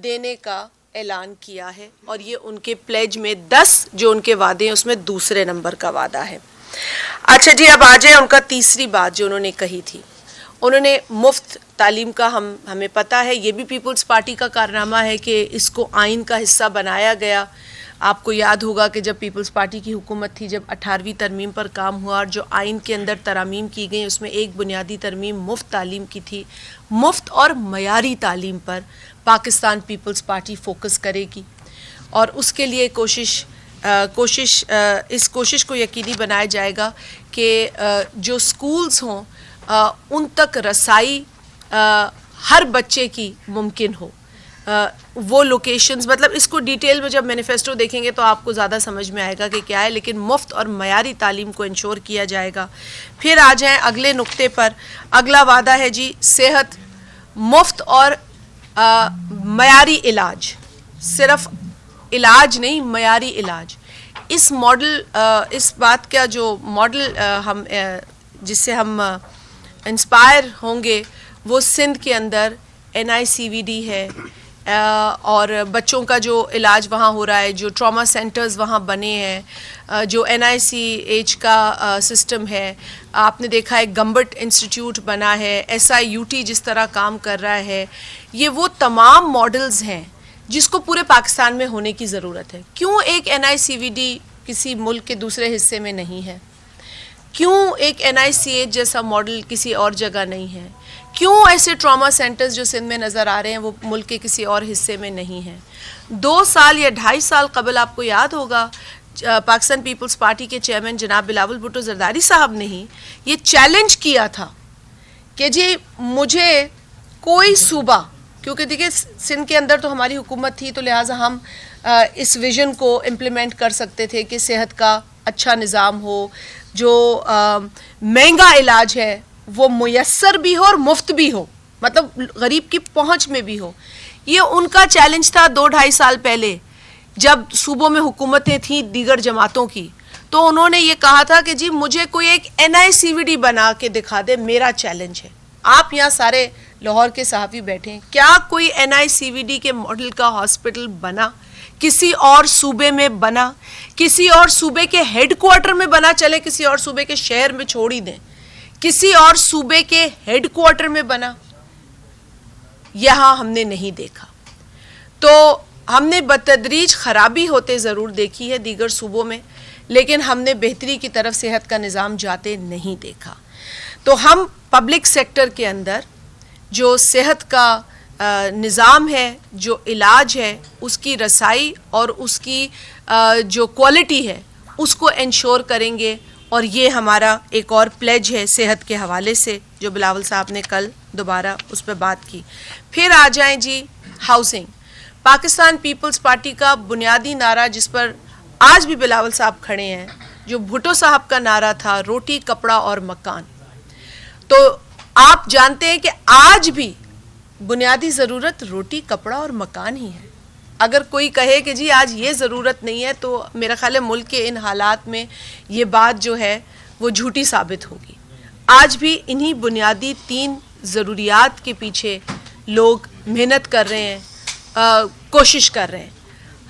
دینے کا اعلان کیا ہے اور یہ ان کے پلیج میں 10 جو ان کے وعدے ہیں اس میں دوسرے نمبر کا وعدہ ہے۔ اچھا جی، اب آ جائیں ان کا تیسری بات جو انہوں نے کہی تھی۔ انہوں نے مفت تعلیم کا ہمیں پتہ ہے، یہ بھی پیپلز پارٹی کا کارنامہ ہے کہ اس کو آئین کا حصہ بنایا گیا۔ آپ کو یاد ہوگا کہ جب پیپلز پارٹی کی حکومت تھی، جب 18ویں ترمیم پر کام ہوا اور جو آئین کے اندر ترامیم کی گئیں اس میں ایک بنیادی ترمیم مفت تعلیم کی تھی۔ مفت اور معیاری تعلیم پر پاکستان پیپلز پارٹی فوکس کرے گی اور اس کے لیے اس کوشش کو یقینی بنایا جائے گا کہ جو سکولز ہوں ان تک رسائی ہر بچے کی ممکن ہو۔ وہ لوکیشنز، مطلب اس کو ڈیٹیل میں جب مینیفیسٹو دیکھیں گے تو آپ کو زیادہ سمجھ میں آئے گا کہ کیا ہے، لیکن مفت اور معیاری تعلیم کو انشور کیا جائے گا۔ پھر آ جائیں اگلے نقطے پر، اگلا وعدہ ہے جی صحت، مفت اور معیاری علاج، صرف علاج نہیں، معیاری علاج۔ اس ماڈل، اس بات کا جو ماڈل جس سے ہم انسپائر ہوں گے وہ سندھ کے اندر NICVD ہے، اور بچوں کا جو علاج وہاں ہو رہا ہے، جو ٹراما سینٹرز وہاں بنے ہیں، جو NICH کا سسٹم ہے، آپ نے دیکھا ہے گمبٹ انسٹیٹیوٹ بنا ہے، SIUT جس طرح کام کر رہا ہے، یہ وہ تمام ماڈلز ہیں جس کو پورے پاکستان میں ہونے کی ضرورت ہے۔ کیوں ایک NICVD کسی ملک کے دوسرے حصے میں نہیں ہے؟ کیوں ایک NICH جیسا ماڈل کسی اور جگہ نہیں ہے؟ کیوں ایسے ٹراما سینٹرز جو سندھ میں نظر آ رہے ہیں وہ ملک کے کسی اور حصے میں نہیں ہیں؟ 2 سال یا 2.5 سال قبل آپ کو یاد ہوگا پاکستان پیپلز پارٹی کے چیئرمین جناب بلاول بھٹو زرداری صاحب نے ہی یہ چیلنج کیا تھا کہ جی مجھے کوئی صوبہ، کیونکہ دیکھیں سندھ کے اندر تو ہماری حکومت تھی تو لہٰذا ہم اس ویژن کو امپلیمنٹ کر سکتے تھے کہ صحت کا اچھا نظام ہو، جو مہنگا علاج ہے وہ میسر بھی ہو اور مفت بھی ہو، مطلب غریب کی پہنچ میں بھی ہو۔ یہ ان کا چیلنج تھا 2-2.5 سال پہلے جب صوبوں میں حکومتیں تھیں دیگر جماعتوں کی، تو انہوں نے یہ کہا تھا کہ جی مجھے کوئی ایک NICVD بنا کے دکھا دے، میرا چیلنج ہے۔ آپ یہاں سارے لاہور کے صحافی بیٹھے ہیں، کیا کوئی NICVD کے ماڈل کا ہاسپٹل بنا؟ کسی اور صوبے میں بنا؟ کسی اور صوبے کے ہیڈ کوارٹر میں بنا؟ چلے کسی اور صوبے کے شہر میں چھوڑ ہی دیں، کسی اور صوبے کے ہیڈ کوارٹر میں بنا؟ یہاں ہم نے نہیں دیکھا۔ تو ہم نے بتدریج خرابی ہوتے ضرور دیکھی ہے دیگر صوبوں میں، لیکن ہم نے بہتری کی طرف صحت کا نظام جاتے نہیں دیکھا۔ تو ہم پبلک سیکٹر کے اندر جو صحت کا نظام ہے، جو علاج ہے، اس کی رسائی اور اس کی جو کوالٹی ہے اس کو انشور کریں گے، اور یہ ہمارا ایک اور پلیج ہے صحت کے حوالے سے جو بلاول صاحب نے کل دوبارہ اس پہ بات کی۔ پھر آ جائیں جی ہاؤسنگ۔ پاکستان پیپلز پارٹی کا بنیادی نعرہ جس پر آج بھی بلاول صاحب کھڑے ہیں، جو بھٹو صاحب کا نعرہ تھا، روٹی کپڑا اور مکان۔ تو آپ جانتے ہیں کہ آج بھی بنیادی ضرورت روٹی کپڑا اور مکان ہی ہے۔ اگر کوئی کہے کہ جی آج یہ ضرورت نہیں ہے تو میرا خیال ہے ملک کے ان حالات میں یہ بات جو ہے وہ جھوٹی ثابت ہوگی۔ آج بھی انہی بنیادی 3 ضروریات کے پیچھے لوگ محنت کر رہے ہیں، کوشش کر رہے ہیں۔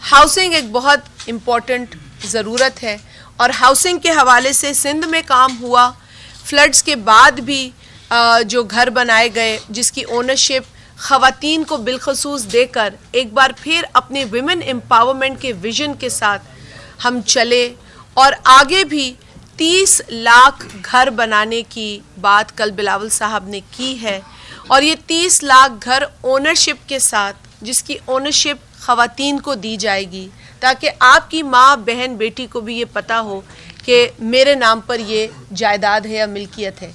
ہاؤسنگ ایک بہت امپورٹنٹ ضرورت ہے، اور ہاؤسنگ کے حوالے سے سندھ میں کام ہوا۔ فلڈز کے بعد بھی جو گھر بنائے گئے جس کی اونرشپ خواتین کو بالخصوص دے کر ایک بار پھر اپنے ویمن امپاورمنٹ کے ویژن کے ساتھ ہم چلے، اور آگے بھی 30 لاکھ گھر بنانے کی بات کل بلاول صاحب نے کی ہے، اور یہ 30 لاکھ گھر اونرشپ کے ساتھ، جس کی اونرشپ خواتین کو دی جائے گی تاکہ آپ کی ماں، بہن، بیٹی کو بھی یہ پتہ ہو کہ میرے نام پر یہ جائیداد ہے یا ملکیت ہے۔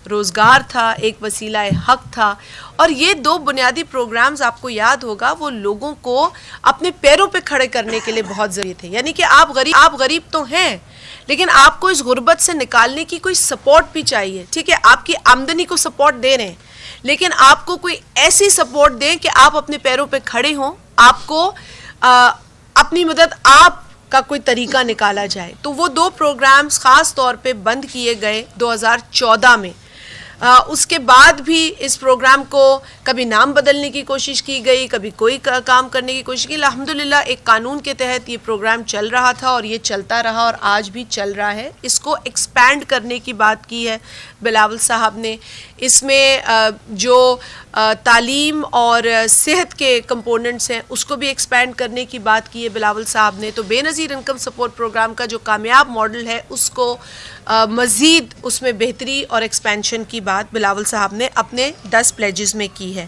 روزگار تھا، ایک وسیلہ حق تھا، اور یہ 2 بنیادی پروگرامز آپ کو یاد ہوگا وہ لوگوں کو اپنے پیروں پہ کھڑے کرنے کے لیے بہت ضروری تھے۔ یعنی کہ آپ غریب تو ہیں، لیکن آپ کو اس غربت سے نکالنے کی کوئی سپورٹ بھی چاہیے۔ ٹھیک ہے، آپ کی آمدنی کو سپورٹ دے رہے ہیں، لیکن آپ کو کوئی ایسی سپورٹ دیں کہ آپ اپنے پیروں پہ کھڑے ہوں، آپ کو اپنی مدد آپ کا کوئی طریقہ نکالا جائے۔ تو وہ 2 پروگرامز خاص طور پہ بند کیے گئے 2014 میں۔ اس کے بعد بھی اس پروگرام کو کبھی نام بدلنے کی کوشش کی گئی, کبھی کوئی کام کرنے کی کوشش کی. الحمدللہ ایک قانون کے تحت یہ پروگرام چل رہا تھا اور یہ چلتا رہا اور آج بھی چل رہا ہے. اس کو ایکسپینڈ کرنے کی بات کی ہے بلاول صاحب نے. اس میں جو تعلیم اور صحت کے کمپوننٹس ہیں اس کو بھی ایکسپینڈ کرنے کی بات کی ہے بلاول صاحب نے. تو بے نظیر انکم سپورٹ پروگرام کا جو کامیاب ماڈل ہے اس کو مزید اس میں بہتری اور ایکسپینشن کی بات بلاول صاحب نے اپنے 10 پلیجز میں کی ہے.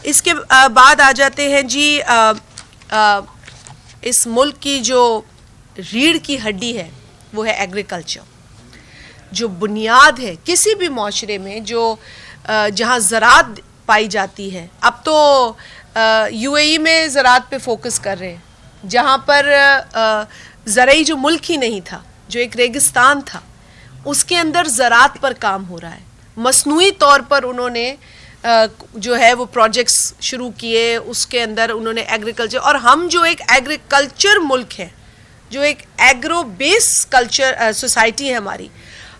اس کے بعد آ جاتے ہیں جی اس ملک کی جو ریڑھ کی ہڈی ہے وہ ہے ایگریکلچر, جو بنیاد ہے کسی بھی معاشرے میں, جو جہاں زراعت پائی جاتی ہے. اب تو یو اے ای میں زراعت پہ فوکس کر رہے ہیں, جہاں پر زرعی جو ملک ہی نہیں تھا, جو ایک ریگستان تھا, اس کے اندر زراعت پر کام ہو رہا ہے. مصنوعی طور پر انہوں نے جو ہے وہ پروجیکٹس شروع کیے, اس کے اندر انہوں نے ایگریکلچر, اور ہم جو ایک ایگریکلچر ملک ہے, جو ایک ایگرو بیس کلچر سوسائٹی ہے ہماری,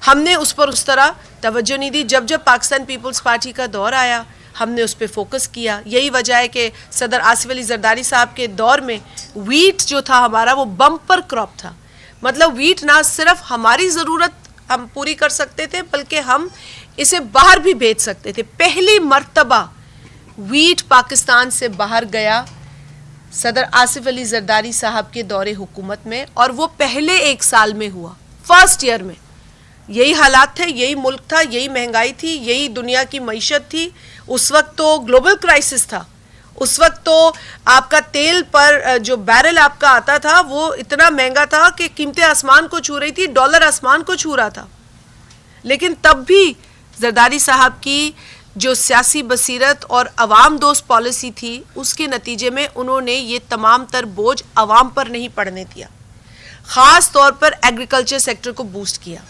ہم نے اس پر اس طرح توجہ نہیں دی. جب جب پاکستان پیپلز پارٹی کا دور آیا ہم نے اس پہ فوکس کیا. یہی وجہ ہے کہ صدر آصف علی زرداری صاحب کے دور میں ویٹ جو تھا ہمارا وہ بمپر کراپ تھا. مطلب ویٹ نہ صرف ہماری ضرورت ہم پوری کر سکتے تھے بلکہ ہم اسے باہر بھی بھیج سکتے تھے. پہلی مرتبہ ویٹ پاکستان سے باہر گیا صدر آصف علی زرداری صاحب کے دور حکومت میں, اور وہ پہلے 1 سال میں ہوا, فرسٹ ایئر میں. یہی حالات تھے, یہی ملک تھا, یہی مہنگائی تھی, یہی دنیا کی معیشت تھی. اس وقت تو گلوبل کرائسس تھا. اس وقت تو آپ کا تیل پر جو بیرل آپ کا آتا تھا وہ اتنا مہنگا تھا کہ قیمتیں آسمان کو چھو رہی تھی, ڈالر آسمان کو چھو رہا تھا. لیکن تب بھی زرداری صاحب کی جو سیاسی بصیرت اور عوام دوست پالیسی تھی اس کے نتیجے میں انہوں نے یہ تمام تر بوجھ عوام پر نہیں پڑنے دیا. خاص طور پر ایگریکلچر سیکٹر کو بوسٹ کیا.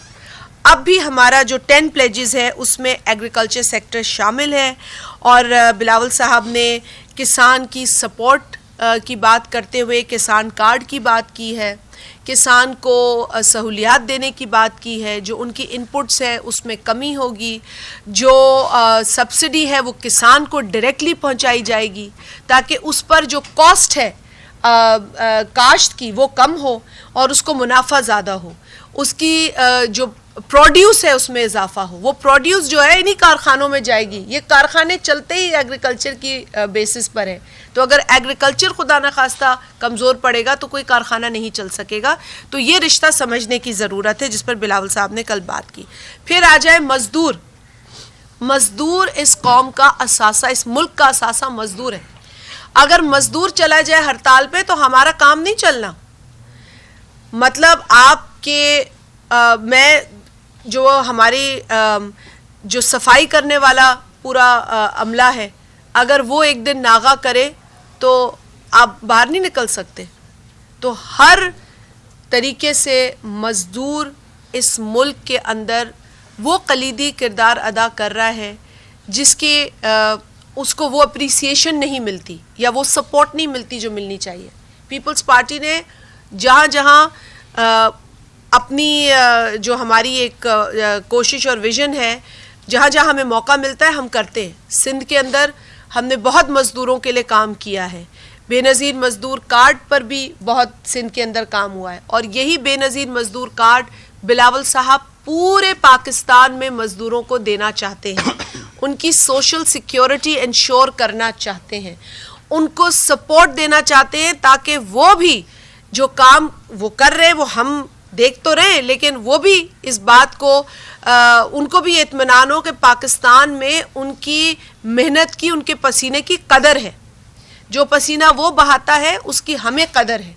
اب بھی ہمارا جو 10 پلیجز ہے اس میں ایگریکلچر سیکٹر شامل ہے, اور بلاول صاحب نے کسان کی سپورٹ کی بات کرتے ہوئے کسان کارڈ کی بات کی ہے, کسان کو سہولیات دینے کی بات کی ہے. جو ان کی انپٹس ہیں اس میں کمی ہوگی, جو سبسڈی ہے وہ کسان کو ڈائریکٹلی پہنچائی جائے گی تاکہ اس پر جو کاسٹ ہے کاشت کی وہ کم ہو اور اس کو منافع زیادہ ہو. اس کی جو پروڈیوس ہے اس میں اضافہ ہو. وہ پروڈیوس جو ہے انہی کارخانوں میں جائے گی. یہ کارخانے چلتے ہی ایگریکلچر کی بیسس پر ہے. تو اگر ایگریکلچر خدا نخواستہ کمزور پڑے گا تو کوئی کارخانہ نہیں چل سکے گا. تو یہ رشتہ سمجھنے کی ضرورت ہے جس پر بلاول صاحب نے کل بات کی. پھر آ جائے مزدور. مزدور اس قوم کا اثاثہ, اس ملک کا اثاثہ مزدور ہے. اگر مزدور چلا جائے ہڑتال پہ تو ہمارا کام نہیں چلنا. مطلب آپ کے میں جو ہماری جو صفائی کرنے والا پورا عملہ ہے, اگر وہ ایک دن ناغہ کرے تو آپ باہر نہیں نکل سکتے. تو ہر طریقے سے مزدور اس ملک کے اندر وہ کلیدی کردار ادا کر رہا ہے جس کی اس کو وہ اپریسیشن نہیں ملتی یا وہ سپورٹ نہیں ملتی جو ملنی چاہیے. پیپلز پارٹی نے جہاں جہاں اپنی جو ہماری ایک کوشش اور ویژن ہے, جہاں جہاں ہمیں موقع ملتا ہے ہم کرتے ہیں. سندھ کے اندر ہم نے بہت مزدوروں کے لیے کام کیا ہے. بے نظیر مزدور کارڈ پر بھی بہت سندھ کے اندر کام ہوا ہے, اور یہی بے نظیر مزدور کارڈ بلاول صاحب پورے پاکستان میں مزدوروں کو دینا چاہتے ہیں. ان کی سوشل سیکیورٹی انشور کرنا چاہتے ہیں, ان کو سپورٹ دینا چاہتے ہیں تاکہ وہ بھی جو کام وہ کر رہے وہ ہم دیکھ تو رہے, لیکن وہ بھی اس بات کو ان کو بھی اطمینان ہو کہ پاکستان میں ان کی محنت کی, ان کے پسینے کی قدر ہے. جو پسینہ وہ بہاتا ہے اس کی ہمیں قدر ہے.